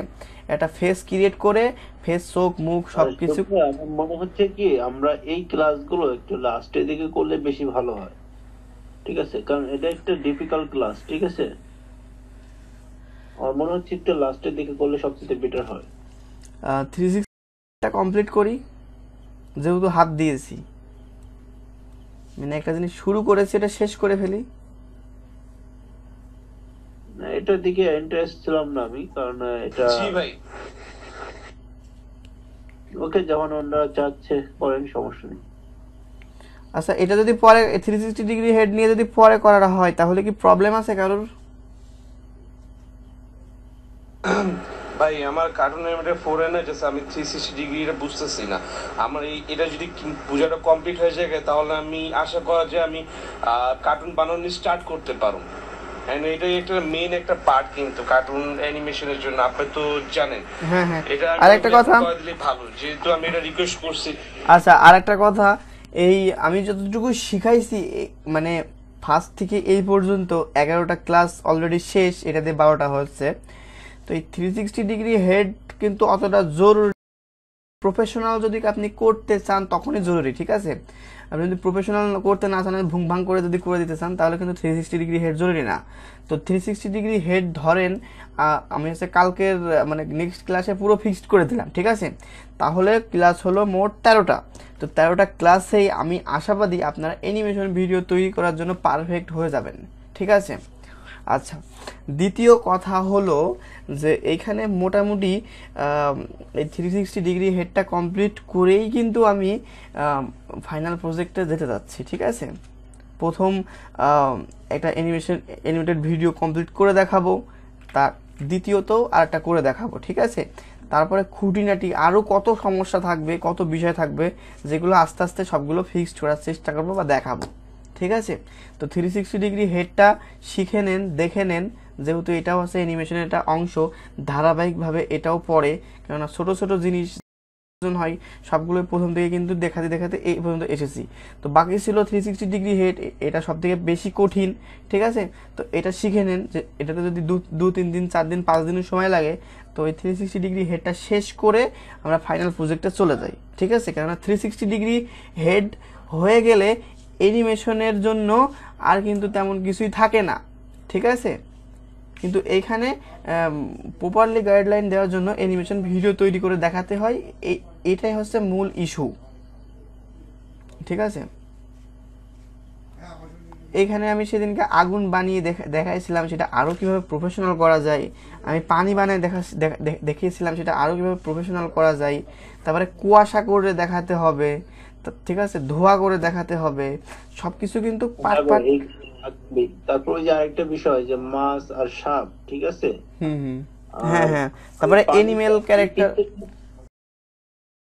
একটা ফেস ক্রিয়েট করে, ফেস চোখ মুখ সব কিছু। আমার মনে হচ্ছে কি আমরা এই ক্লাসগুলো একটু লাস্টের দিকে করলে বেশি ভালো হয়, ঠিক আছে, কারণ এটা একটা ডিফিকাল্ট ক্লাস, ঠিক আছে। আমার মনে হচ্ছে একটু লাস্টের দিকে করলে সবচেয়ে বেটার হয়। 360টা কমপ্লিট করি, যেহেতু হাত দিয়েছি, মানে একটা জিনিস শুরু করেছি এটা শেষ করে ফেলি। না, এটার দিকে ইন্টারেস্ট ছিলাম না আমি, কারণ এটা জি ভাই, ওকে যখন ওনারা চাচ্ছে করেন, সমস্যা নেই। আচ্ছা এটা যদি পরে 360 ডিগ্রি হেড নিয়ে যদি পরে করা হয় তাহলে কি প্রবলেম আছে কারোর? ভাই আমার কার্টুন অ্যানিমেটেড 4 এ না জাস্ট আমি 360 ডিগ্রি এটা বুঝতেছি না। আমার এটা যদি বোঝাটা কমপ্লিট হয়ে যায় তাহলে আমি আশা করা যায় আমি কার্টুন বানানো স্টার্ট করতে পারবো। এন্ড এটাই একটা মেইন একটা পার্ট কিন্তু কার্টুন অ্যানিমেশনের জন্য, আপনি তো জানেন। হ্যাঁ হ্যাঁ, এটা আরেকটা কথা, দিলে ভালো, যেহেতু আমি এটা রিকোয়েস্ট করছি। আচ্ছা আরেকটা কথা, এই আমি যতটুকু শিখাইছি মানে ফার্স্ট থেকে এই পর্যন্ত 11টা ক্লাস অলরেডি শেষ, এটাতে 12টা হচ্ছে। তো এই 360 ডিগ্রি হেড কিন্তু অতটা জরুরি, প্রফেশনাল যদি আপনি করতে চান তখনই জরুরি, ঠিক আছে। আপনি যদি প্রফেশনাল করতে না চান, ভুং ভাং করে যদি করে দিতে চান, তাহলে কিন্তু 360 ডিগ্রি হেড জরুরি না। তো 360 ডিগ্রি হেড ধরেন আমি হচ্ছে কালকের মানে নেক্সট ক্লাসে পুরো ফিক্সড করে দিলাম, ঠিক আছে। তাহলে ক্লাস হলো মোট 13টা। তো 13টা ক্লাসেই আমি আশাবাদী আপনারা অ্যানিমেশন ভিডিও তৈরি করার জন্য পারফেক্ট হয়ে যাবেন, ঠিক আছে। আচ্ছা দ্বিতীয় কথা হলো যে এইখানে মোটামুটি এই 360 ডিগ্রি হেডটা কমপ্লিট করেই কিন্তু আমি ফাইনাল প্রজেক্টে যেতে যাচ্ছি, ঠিক আছে। প্রথম একটা অ্যানিমেটেড ভিডিও কমপ্লিট করে দেখাবো, তার দ্বিতীয়ত আরেকটা করে দেখাবো, ঠিক আছে। তারপরে খুঁটিনাটি আরও কত সমস্যা থাকবে, কত বিষয় থাকবে, যেগুলো আস্তে আস্তে সবগুলো ফিক্সড করার চেষ্টা করবো বা দেখাবো, ঠিক আছে। তো 360 ডিগ্রি হেডটা শিখে নেন, দেখে নেন, যেহেতু এটাও আছে অ্যানিমেশনের একটা অংশ, ধারাবাহিকভাবে এটাও পড়ে, কেননা ছোট ছোট জিনিস হয় সবগুলো প্রথম থেকে কিন্তু দেখাতে দেখাতে এই পর্যন্ত এসেছি। তো বাকি ছিল 360 ডিগ্রি হেড, এটা সব থেকে বেশি কঠিন, ঠিক আছে। তো এটা শিখে নেন যে এটাতে যদি 2-3 দিন 4 দিন 5 দিনের সময় লাগে, তো এই 360 ডিগ্রি হেডটা শেষ করে আমরা ফাইনাল প্রজেক্টে চলে যাই, ঠিক আছে। কেননা 360 ডিগ্রি হেড হয়ে গেলে অ্যানিমেশনের জন্য আর কিন্তু তেমন কিছুই থাকে না, ঠিক আছে। কিন্তু এইখানে প্রপারলি গাইডলাইন দেওয়ার জন্য অ্যানিমেশন ভিডিও তৈরি করে দেখাতে হয়, এটাই হচ্ছে মূল ইস্যু, ঠিক আছে। এইখানে আমি সেদিনকে আগুন বানিয়ে দেখাইছিলাম, সেটা আরও কীভাবে প্রফেশনাল করা যায়। আমি পানি বানিয়ে দেখিয়েছিলাম, সেটা আরও কীভাবে প্রফেশনাল করা যায়। তারপরে কুয়াশা করে দেখাতে হবে, ঠিক আছে, ধোয়া করে দেখাতে হবে, সবকিছু কিন্তু পার্ট পার্ট। তারপরে যে আরেকটা বিষয় যে মাছ আর সাপ, ঠিক আছে। হ্যাঁ হ্যাঁ, তারপরে অ্যানিমেল ক্যারেক্টার,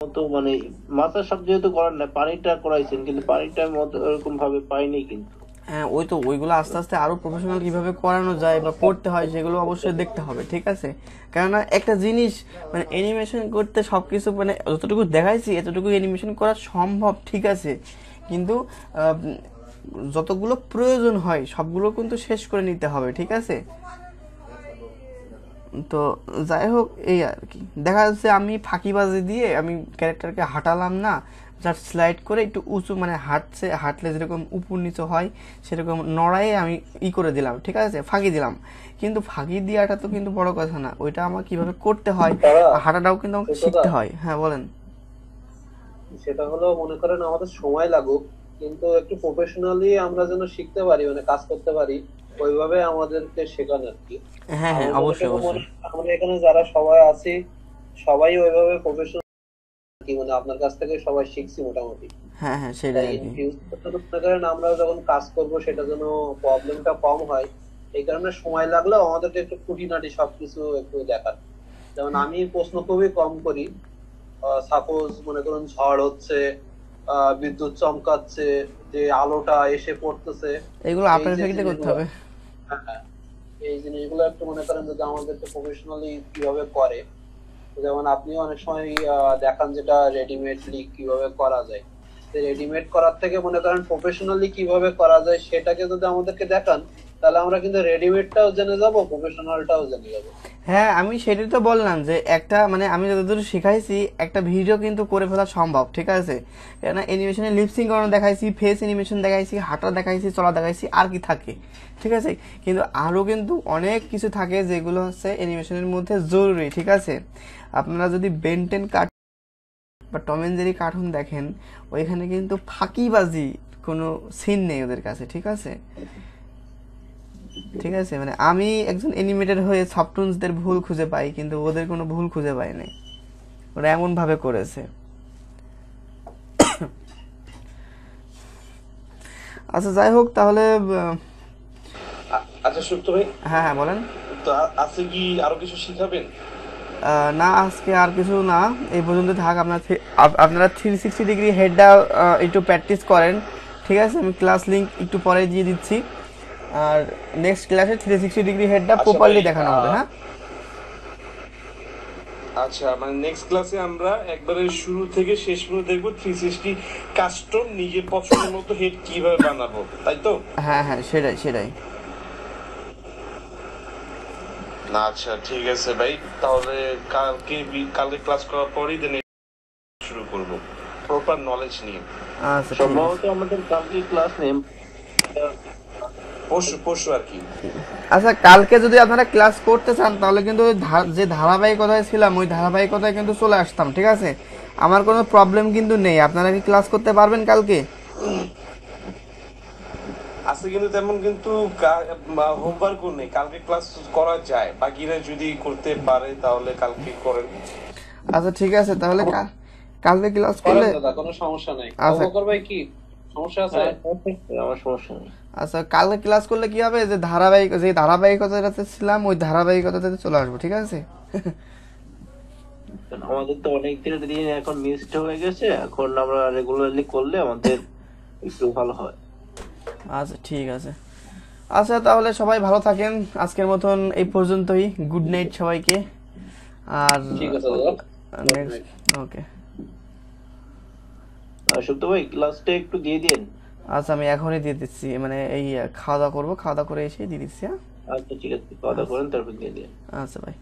মতো মানে মাথা সব যেহেতু করার না, পানিটা করাইছেন কিন্তু পানিটা মতো এরকম ভাবে পাইনি কিন্তু। হ্যাঁ ওই তো ওইগুলো আস্তে আস্তে আরো প্রফেশনাল কিভাবে করানো যায় বা করতে হয় সেগুলো অবশ্যই দেখতে হবে, ঠিক আছে? কেননা একটা জিনিস মানে অ্যানিমেশন করতে সবকিছু মানে যতটুকু দেখাইছি এতটুকু অ্যানিমেশন করা সম্ভব, ঠিক আছে, কিন্তু যতগুলো প্রয়োজন হয় সবগুলো কিন্তু শেষ করে নিতে হবে, ঠিক আছে? তো যাই হোক এই আর কি, দেখা যাচ্ছে আমি ফাঁকিবাজি দিয়ে আমি ক্যারেক্টারকে হাঁটালাম না, জাস্ট স্লাইড করে একটু উঁচু মানে হাঁটলে যেরকম উপর নিচু হয় সেরকম নড়াইয়ে আমি করে দিলাম, ঠিক আছে, ফাঁকি দিলাম। কিন্তু ফাঁকি দেওয়াটা তো কিন্তু বড় কথা না, ওইটা আমার কিভাবে করতে হয় হাঁটাটাও কিন্তু আমাকে শিখতে হয়। হ্যাঁ বলেন। সেটা হলো মনে করেন আমাদের সময় লাগুক, কিন্তু একটু প্রফেশনালি আমরা যেন শিখতে পারি, মানে কাজ করতে পারি, ওইভাবে আমাদেরকে শেখান আর কি। হ্যাঁ হ্যাঁ অবশ্যই অবশ্যই। আমরা এখানে যারা সবাই আছি সবাই ওইভাবে প্রফেশনাল কি, মানে আপনার কাছ থেকে সবাই শিখছি মোটামুটি। হ্যাঁ হ্যাঁ সেটাই আর কি। মনে করেন আমরা যখন কাজ করব সেটা যেন প্রবলেমটা কম হয়, এই কারণে সময় লাগলেও আমাদেরকে একটু খুঁটিনাটি সবকিছু একটু দেখার। যেমন আমি প্রশ্ন খুবই কম করি, সাপোজ মনে করুন ঝড় হচ্ছে, বিদ্যুৎ চমকাচ্ছে, যে আলোটা এসে পড়তেছে, এগুলো আপনার ফ্যাক্টরি করতে হবে। হ্যাঁ, এই জিনিসগুলো একটু মনে করেন যদি আমাদেরকে প্রফেশনালি কিভাবে করে, যেমন আপনিও অনেক সময় দেখান যেটা রেডিমেডলি কিভাবে করা যায়, রেডিমেড করার থেকে মনে করেন প্রফেশনালি কিভাবে করা যায় সেটাকে যদি আমাদেরকে দেখান, তাহলে আমরা কিন্তু রেডিমেডটাও জেনে যাব, প্রফেশনালটাও জেনে যাব। হ্যাঁ আমি সেটাই তো বললাম যে একটা মানে আমি যতদূর শিখাইছি একটা ভিডিও কিন্তু করে ফেলা সম্ভব, ঠিক আছে? কেন অ্যানিমেশনে লিপসিং করানো দেখাইছি, ফেস অ্যানিমেশন দেখাইছি, হাঁটা দেখাইছি, চলা দেখাইছি, আর কি থাকে, ঠিক আছে? কিন্তু আরও কিন্তু অনেক কিছু থাকে যেগুলো হচ্ছে অ্যানিমেশনের মধ্যে জরুরি, ঠিক আছে? আপনারা যদি বেন 10 কার্টুন বা টম এন্ড জেরি কার্টুন দেখেন, ওইখানে কিন্তু ফাঁকিবাজি কোনো সিন নেই ওদের কাছে, ঠিক আছে? ঠিক আছে, মানে আমি একজন অ্যানিমেটের হয়ে সফটুনসদের ভুল খুঁজে পাই, কিন্তু ওদের কোনো ভুল খুঁজে পাই নাই, ওরা এমন ভাবে করেছে। আচ্ছা যাই হোক তাহলে আচ্ছা সুপ্ত ভাই, হ্যাঁ হ্যাঁ বলেন। তো আছে কি আরো কিছু শিখাবেন? না আজকে আর কিছু না, এই পর্যন্ত থাক। আপনারা 360 ডিগ্রি হেডটা একটু প্র্যাকটিস করেন, ঠিক আছে? আমি ক্লাস লিংক একটু পরে দিয়ে দিচ্ছি, আর নেক্সট ক্লাসে 360 ডিগ্রি হেডটা প্রপারলি দেখানো হবে। হ্যাঁ আচ্ছা, মানে নেক্সট ক্লাসে আমরা একবারে শুরু থেকে শেষ পর্যন্ত দেখবো 360 কাস্টম নিজের পছন্দের মতো হেড কিভাবে বানাবো, তাই তো? হ্যাঁ হ্যাঁ সেটাই সেটাই। না আচ্ছা ঠিক আছে ভাই, তাহলে কালকে ক্লাস করার পরই দেন শুরু করব প্রপার নলেজ নিয়ে। আচ্ছা সম্ভবত আমাদের কালকে ক্লাস নেই, পরশু আর কি। আচ্ছা কালকে যদি আপনারা ক্লাস করতে চান তাহলে কিন্তু যে ধারাবাহিকতায় ছিলাম ওই ধারাবাহিকতায় কিন্তু চলে আসতাম, ঠিক আছে? আমার কোনো প্রবলেম কিন্তু নেই। আপনারা কি ক্লাস করতে পারবেন কালকে? আজকে কিন্তু তেমন কিন্তু হোমওয়ার্কও নেই, কালকে ক্লাস করা যায়, বাকিরা যদি করতে পারে তাহলে কালকে করেন। আচ্ছা ঠিক আছে, তাহলে কালকে ক্লাস করলে কোনো সমস্যা নাই। আচ্ছা ভাই কি সমস্যা আছে? আমার সমস্যা নেই। আচ্ছা কালকে ক্লাস করলে কি হবে, যে ধারাবাহিকতাতে ছিলাম ওই ধারাবাহিকতাতে চলে আসবো, ঠিক আছে? আমাদের তো অনেক দিন এখন মিসড হয়ে গেছে, এখন আমরা রেগুলারলি করলে আমাদের একটু ভালো হয়। আচ্ছা ঠিক আছে। আচ্ছা তাহলে সবাই ভালো থাকেন, আজকের মতন এই পর্যন্তই। গুড নাইট সবাইকে। আর ঠিক আছে দাদা, নেক্সট ওকে। সুপ্ত ভাই ক্লাসটা একটু দিয়ে দিন। আচ্ছা আমি এখনই দিয়ে দিচ্ছি, মানে এই খাওয়া দাওয়া করবো, খাওয়া দাওয়া করে এসে দিয়ে দিচ্ছি। হ্যাঁ আচ্ছা ঠিক আছে, খাওয়া দাওয়া করেন তারপর দিয়ে দিন। আচ্ছা ভাই।